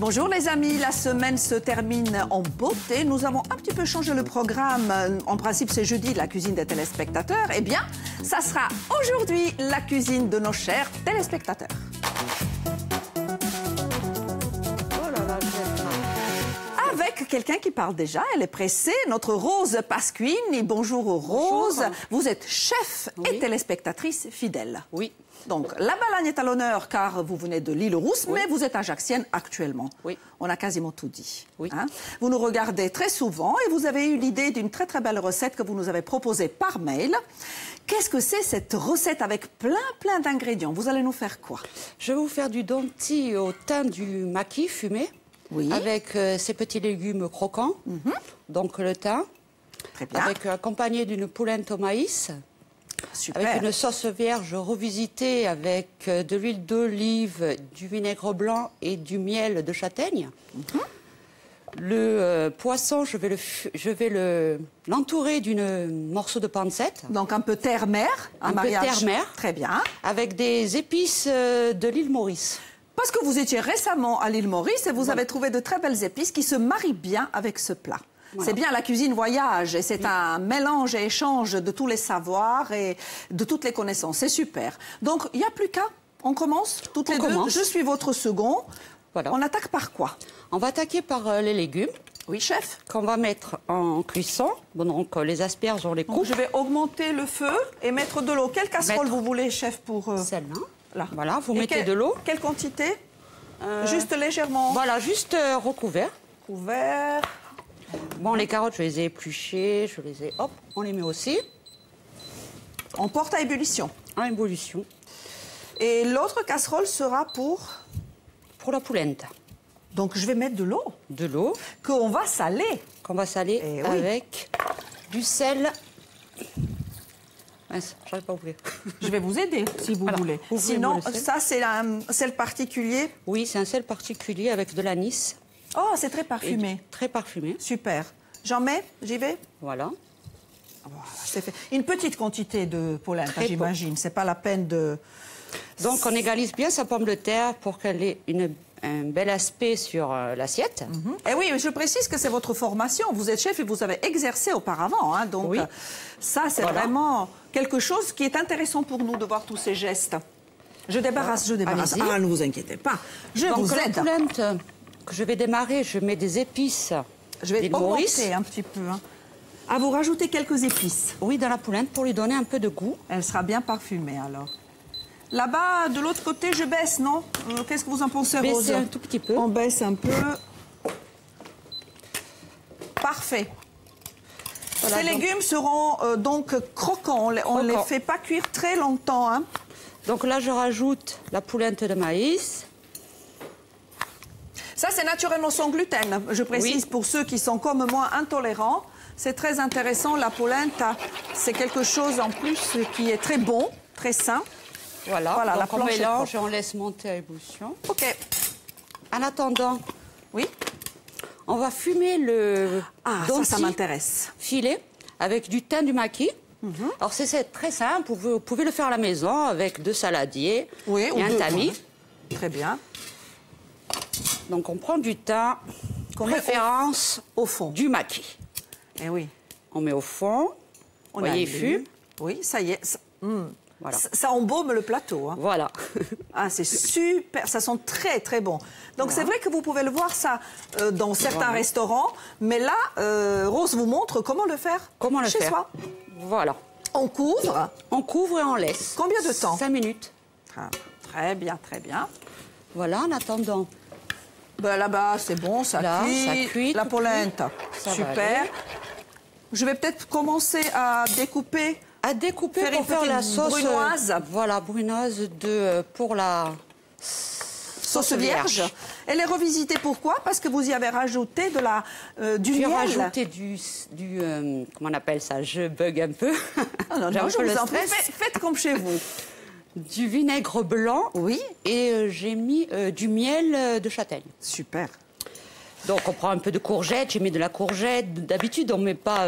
Bonjour les amis, la semaine se termine en beauté. Nous avons un petit peu changé le programme. En principe, c'est jeudi, la cuisine des téléspectateurs. Eh bien, ça sera aujourd'hui la cuisine de nos chers téléspectateurs. Avec quelqu'un qui parle déjà, elle est pressée, notre Rose Pasquini. Bonjour Rose, bonjour. Vous êtes chef et téléspectatrice fidèle. Oui. Donc, la Balagne est à l'honneur car vous venez de l'Île-Rousse, Oui. mais vous êtes ajaxienne actuellement. Oui. On a quasiment tout dit. Oui. Hein? Vous nous regardez très souvent et vous avez eu l'idée d'une très très belle recette que vous nous avez proposée par mail. Qu'est-ce que c'est cette recette avec plein d'ingrédients? Vous allez nous faire quoi? Je vais vous faire du donti au thym du maquis fumé. Oui. Avec ces petits légumes croquants. Donc le thym. Très bien. Accompagné d'une polenta au maïs. Super. Avec une sauce vierge revisitée avec de l'huile d'olive, du vinaigre blanc et du miel de châtaigne. Le poisson, je vais l'entourer d'un morceau de pancette. Donc un peu terre-mer, Un peu mariage. terre-mer. Très bien. Avec des épices de l'île Maurice. Parce que vous étiez récemment à l'île Maurice et vous avez trouvé de très belles épices qui se marient bien avec ce plat. Voilà. C'est bien la cuisine voyage et c'est un mélange et échange de tous les savoirs et de toutes les connaissances. C'est super. Donc, il n'y a plus qu'à. On commence toutes les deux. Je suis votre second. Voilà. On attaque par quoi? On va attaquer par les légumes. Oui, chef. Qu'on va mettre en cuisson. Bon, donc les asperges, on les Donc, coupe. je vais augmenter le feu et mettre de l'eau. Quelle casserole vous voulez, chef, pour... Celle-là. Là. Voilà, vous Et mettez de l'eau. Quelle quantité? Juste légèrement. Voilà, juste recouvert. Couvert. Bon, les carottes, je les ai épluchées, hop, on les met aussi On porte à ébullition. en ébullition Et l'autre casserole sera pour... pour la polenta. Donc, je vais mettre de l'eau De l'eau qu'on va saler. qu'on va saler Eh oui. avec du sel. Mince, j'arrive pas à ouvrir. Je vais vous aider, si vous Voilà. voulez. Ouvrez-moi Sinon, le sel. ça, c'est un sel particulier. Oui, c'est un sel particulier avec de l'anis. Oh, c'est très et parfumé. Très parfumé. Super. J'en mets? J'y vais? Voilà. Voilà, c'est fait. Une petite quantité de polenta, Très peu. j'imagine. C'est pas la peine de... Donc, on égalise bien sa pomme de terre pour qu'elle ait un bel aspect sur l'assiette. Et oui, je précise que c'est votre formation. Vous êtes chef et vous avez exercé auparavant. Hein, donc, Oui. Ça, c'est Voilà. vraiment quelque chose qui est intéressant pour nous de voir tous ces gestes. Je débarrasse. Allez-y. Ah, ne vous inquiétez pas. Je Donc, vous la aide. polenta que je vais démarrer, je mets des épices. Je vais d'île Maurice. augmenter un petit peu. Hein. Ah, vous rajoutez quelques épices. Oui, dans la polenta pour lui donner un peu de goût. Elle sera bien parfumée, alors. Là-bas, de l'autre côté, je baisse, non? Qu'est-ce que vous en pensez, Rose? Baissez un tout petit peu. On baisse un peu. Parfait. Voilà, Ces donc- légumes seront donc croquants. On ne les fait pas cuire très longtemps. Hein. Donc là, je rajoute la polenta de maïs. Ça, c'est naturellement sans gluten. Je précise Oui. pour ceux qui sont comme moi intolérants. C'est très intéressant. La polenta, c'est quelque chose en plus qui est très bon, très sain. Voilà, Voilà, la donc on planche est mélange propre. et on laisse monter à ébullition. OK. En attendant, Oui. on va fumer le Ah, donti ça m'intéresse. filet avec du thym du maquis. Alors c'est très simple, vous pouvez le faire à la maison avec deux saladiers Oui, ou et un deux, tamis. ouais. Très bien. Donc on prend du thym, Qu'on met préférence au fond. du maquis. Eh oui. On met au fond, On voyez, a il fume. Oui, ça y est. Voilà. Ça embaume le plateau. Hein. Voilà. Ah, c'est super. Ça sent très, très bon. Donc, c'est vrai que vous pouvez le voir, ça, dans certains restaurants. Mais là, Rose vous montre comment le faire Comment le chez faire? soi. Voilà. On couvre. On couvre et on laisse. Combien de temps? 5 minutes. Ah, très bien, très bien. Voilà, en attendant. Ben, là-bas, c'est bon, ça Là, cuit. ça cuit, La tout polenta. Ça va Super. aller. Je vais peut-être commencer à découper. À découper Faire pour une faire petite la sauce brunoise. Voilà, brunoise pour la Sauce vierge. Elle est revisitée, pourquoi? Parce que vous y avez rajouté du J'ai miel. rajouté du comment on appelle ça? Je bug un peu. Ah non, J'ai non, un je peu vous le en prie, stress. faites comme chez vous. Du vinaigre blanc. Oui. Et j'ai mis du miel de châtaigne. Super. Donc on prend un peu de courgette, j'ai mis de la courgette. D'habitude on met pas,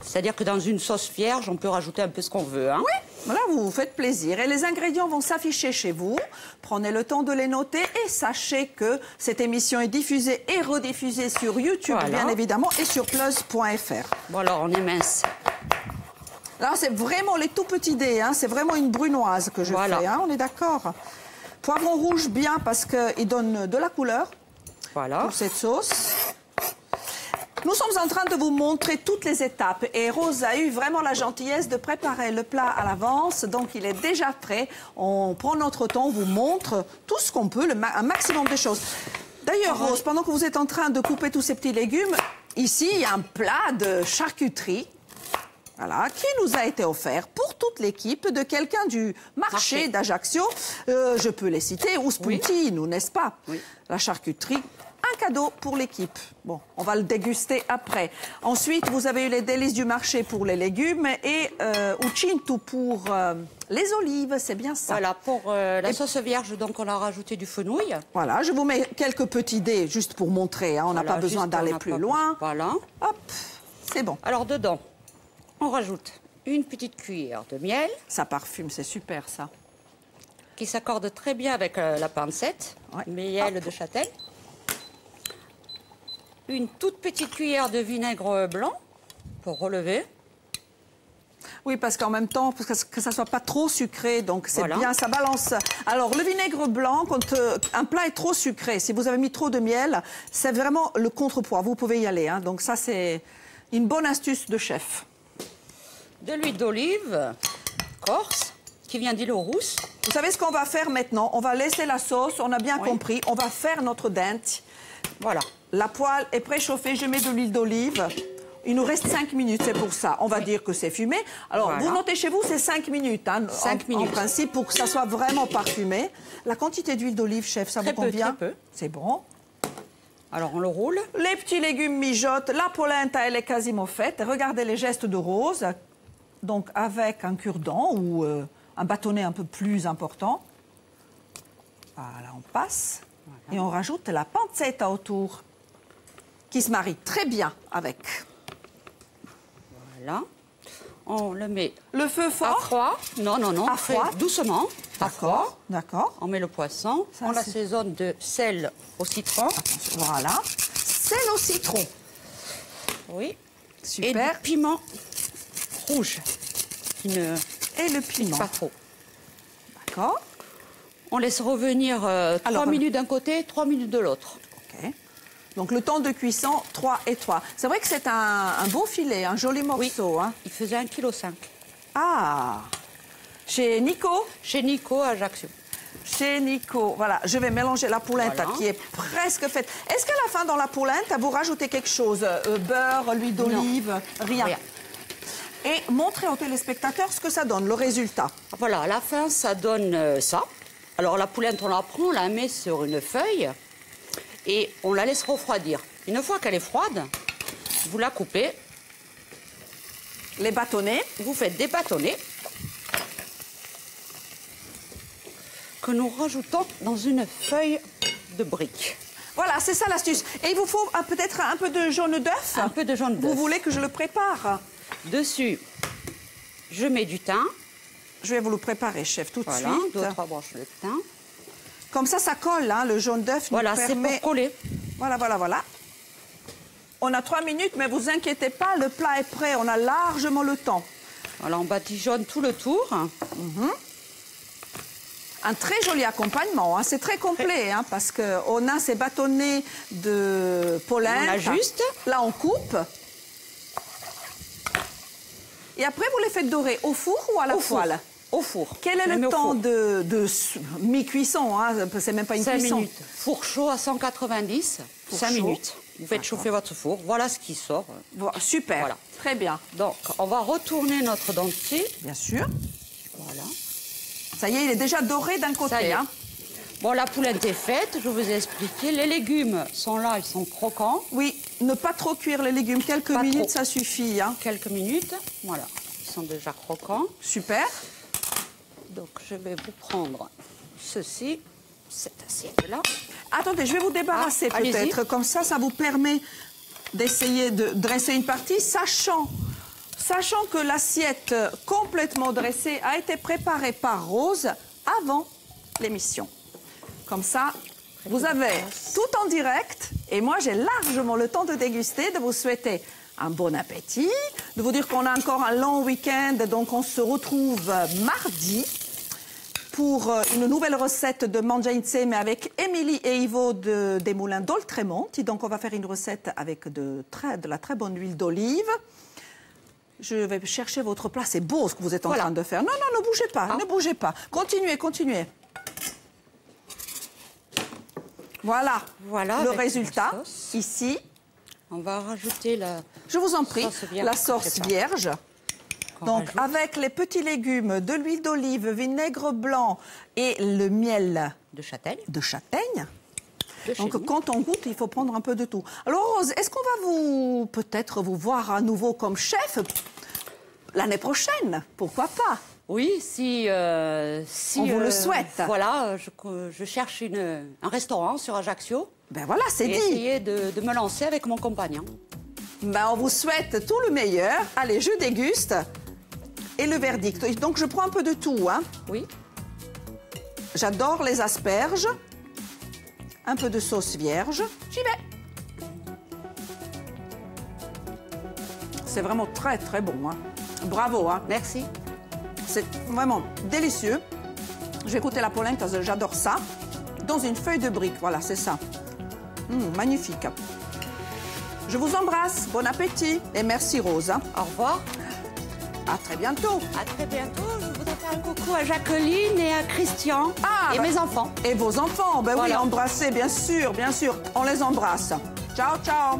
c'est-à-dire que dans une sauce vierge on peut rajouter un peu ce qu'on veut. Hein. Oui. Voilà, vous vous faites plaisir. Et les ingrédients vont s'afficher chez vous. Prenez le temps de les noter et sachez que cette émission est diffusée et rediffusée sur YouTube, bien évidemment, et sur plus.fr. Bon, alors, on émince. Là, c'est vraiment les tout petits dés, hein. C'est vraiment une brunoise que je fais, hein. On est d'accord. Poivron rouge bien parce qu'il donne de la couleur pour cette sauce. Nous sommes en train de vous montrer toutes les étapes et Rose a eu vraiment la gentillesse de préparer le plat à l'avance, donc il est déjà prêt. On prend notre temps, on vous montre tout ce qu'on peut, un maximum de choses. D'ailleurs, Rose, pendant que vous êtes en train de couper tous ces petits légumes, ici, il y a un plat de charcuterie. Voilà, qui nous a été offert pour toute l'équipe de quelqu'un du marché d'Ajaccio. Je peux les citer, ou Spuntino, n'est-ce pas? Oui. La charcuterie, un cadeau pour l'équipe. Bon, on va le déguster après. Ensuite, vous avez eu les délices du marché pour les légumes et Ucinto pour les olives, c'est bien ça. Voilà, pour la sauce vierge, donc on a rajouté du fenouil. Voilà, je vous mets quelques petits dés juste pour montrer, hein, on n'a pas besoin d'aller plus loin. Voilà. Hop, c'est bon. Alors dedans, on rajoute une petite cuillère de miel. Ça parfume, c'est super ça. Qui s'accorde très bien avec la pancette, miel de châtaigne. Une toute petite cuillère de vinaigre blanc pour relever. Oui, parce qu'en même temps, que ça ne soit pas trop sucré, donc c'est bien, ça balance. Alors, le vinaigre blanc, quand un plat est trop sucré, si vous avez mis trop de miel, c'est vraiment le contrepoids. Vous pouvez y aller, hein. Donc ça, c'est une bonne astuce de chef. De l'huile d'olive corse, qui vient d'île aux Rousses. Vous savez ce qu'on va faire maintenant? On va laisser la sauce, on a bien compris. On va faire notre dente. Voilà. La poêle est préchauffée, je mets de l'huile d'olive. Il nous reste 5 minutes, c'est pour ça. On va dire que c'est fumé. Alors, vous notez chez vous, c'est 5 minutes. Hein, 5 minutes. En principe, pour que ça soit vraiment parfumé. La quantité d'huile d'olive, chef, ça vous convient? Très peu. C'est bon. Alors, on le roule. Les petits légumes mijotent. La polenta, elle est quasiment faite. Regardez les gestes de Rose. Donc, avec un cure-dent ou un bâtonnet un peu plus important. Voilà, on passe. Voilà. Et on rajoute la pancetta autour, qui se marie très bien avec. Voilà. On le met. Le feu fort? À froid. Non, non, non. À froid. Doucement. À froid. D'accord. On met le poisson. Ça, on l'assaisonne de sel au citron. Attention, voilà. Sel au citron. Oui. Super. Et du piment rouge. Et le piment. Pas trop. D'accord. On laisse revenir 3 minutes d'un côté, 3 minutes de l'autre. OK. Donc le temps de cuisson, 3 et 3. C'est vrai que c'est un beau filet, un joli morceau. Oui. Hein. Il faisait 1,5 kg. Ah. Chez Nico? Chez Nico, à Ajaccio. Chez Nico. Voilà, je vais mélanger la polenta qui est presque faite. Est-ce qu'à la fin, dans la polenta, vous rajoutez quelque chose? Beurre, l'huile d'olive? Rien. Et montrez aux téléspectateurs ce que ça donne, le résultat. Voilà, à la fin, ça donne ça. Alors la polenta, on la prend, on la met sur une feuille et on la laisse refroidir. Une fois qu'elle est froide, vous la coupez. Les bâtonnets. Vous faites des bâtonnets que nous rajoutons dans une feuille de brique. Voilà, c'est ça l'astuce. Et il vous faut peut-être un peu de jaune d'œuf? Un peu de jaune d'œuf. Vous voulez que je le prépare? Dessus, je mets du thym. Je vais vous le préparer, chef, tout de suite. Voilà, 2-3 branches de thym. Comme ça colle, hein, le jaune d'œuf. Voilà, c'est pour coller. Voilà, voilà, voilà. On a 3 minutes, mais vous inquiétez pas, le plat est prêt. On a largement le temps. Voilà, on badigeonne tout le tour. Un très joli accompagnement, hein. C'est très complet, hein, parce qu'on a ces bâtonnets de polenta. On ajuste. Là, on coupe. Et après, vous les faites dorer au four ou à la poêle? Au four. Quel est le temps de mi-cuisson, hein? C'est même pas une 5 cuisson. minutes. Four chaud à 190. 5 minutes. Vous faites chauffer votre four. Voilà ce qui sort. Super. Voilà. Très bien. Donc, on va retourner notre dentier. Bien sûr. Voilà. Ça y est, il est déjà doré d'un côté. Hein. Bon, la polenta est faite, je vous ai expliqué. Les légumes sont là, ils sont croquants. Oui, ne pas trop cuire les légumes. Quelques minutes, ça suffit. Hein. Quelques minutes, voilà. Ils sont déjà croquants. Super. Donc, je vais vous prendre ceci, cette assiette-là. Attendez, je vais vous débarrasser peut-être. Comme ça vous permet d'essayer de dresser une partie, sachant Sachant que l'assiette complètement dressée a été préparée par Rose avant l'émission. Comme ça, vous avez tout en direct et moi j'ai largement le temps de déguster, de vous souhaiter un bon appétit, de vous dire qu'on a encore un long week-end, donc on se retrouve mardi pour une nouvelle recette de mangia insieme avec Émilie et Ivo des Moulins d'Oltremonti. Donc on va faire une recette avec de la très bonne huile d'olive. Je vais chercher votre plat, c'est beau ce que vous êtes en train de faire. Non, non, ne bougez pas, ne bougez pas. Continuez, continuez. Voilà, le résultat, ici. On va rajouter la... Je vous en prie, la sauce vierge. Donc, avec les petits légumes, de l'huile d'olive, vinaigre blanc et le miel de châtaigne. Donc, quand on goûte, il faut prendre un peu de tout. Alors, Rose, est-ce qu'on va peut-être vous voir à nouveau comme chef l'année prochaine? Pourquoi pas? Oui, si on vous le souhaite. Voilà, je cherche un restaurant sur Ajaccio. Ben voilà, c'est dit. Essayer de me lancer avec mon compagnon. Ben, on vous souhaite tout le meilleur. Allez, je déguste. Et le verdict. Donc, je prends un peu de tout, hein. Oui. J'adore les asperges. Un peu de sauce vierge. J'y vais. C'est vraiment très, très bon, hein. Bravo, hein. Merci. C'est vraiment délicieux. Je vais goûter la polenta, j'adore ça. Dans une feuille de brique, voilà, c'est ça. Magnifique. Je vous embrasse, bon appétit et merci Rose. Au revoir. À très bientôt. À très bientôt. Je voudrais faire un coucou à Jacqueline et à Christian et mes enfants. Et vos enfants, ben voilà. Oui, embrassez, bien sûr, on les embrasse. Ciao, ciao.